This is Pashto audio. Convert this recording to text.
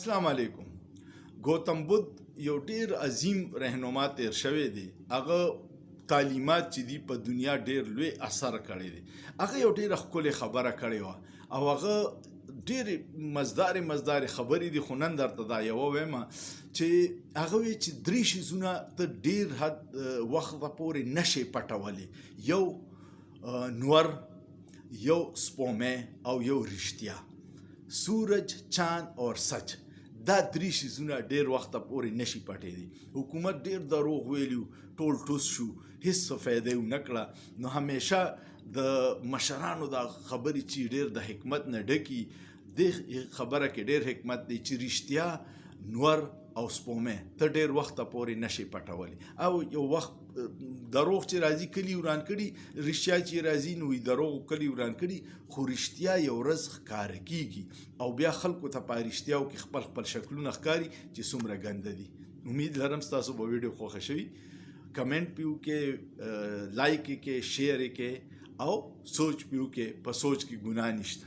السلام علیکم. گوتم بدھ یو ډیر عظیم رہنما تیر شوی دی. هغه تعلیمات چې دی په دنیا ډیر لوی اثر کړی دی. هغه یو ډیر ښکلې خبره کړې وه او هغه ډیر مزدار خبرې دي، خو نن درته دا یوه وایم چې هغه وایي چې درې شیزونه ته ډیر حد وخته پورې نشي پټولی، یو نور، یو سپومې او یو رښتیا. سورج، چاند اور سچ، دا درې شیزونه ډېر وخته پورې نشي پټېدی. حکومت ډېر دروغ ویلي، ټول ټوس شو، هېڅ څه فایده یې ونه کړه. نو همیشه د مشرانو دا خبرې چې ډېر د حکمت نه ډکي، دې خبره کې ډېر حکمت دی چې رښتیا، نور او سپومې ته ډېر وخته پورې نشي پټولی. او یو وخت دروغ چې راځي کلي وران کړي، رښتیا چې راځي نو دروغ کلي وران کړي. خو رښتیا یو ورځ ښکاره کېږي او بیا خلکو ته په رښتیاو کې خپل شکلونه ښکاري چې څومره ګنده دي. امید لرم ستاسو به ویډیو خوښه شوي. کمنټ پې وکړئ، لایک یې کړئ، شیر یې کړئ او سوچ پې وکړئ. په سوچ کې ګناه نشته.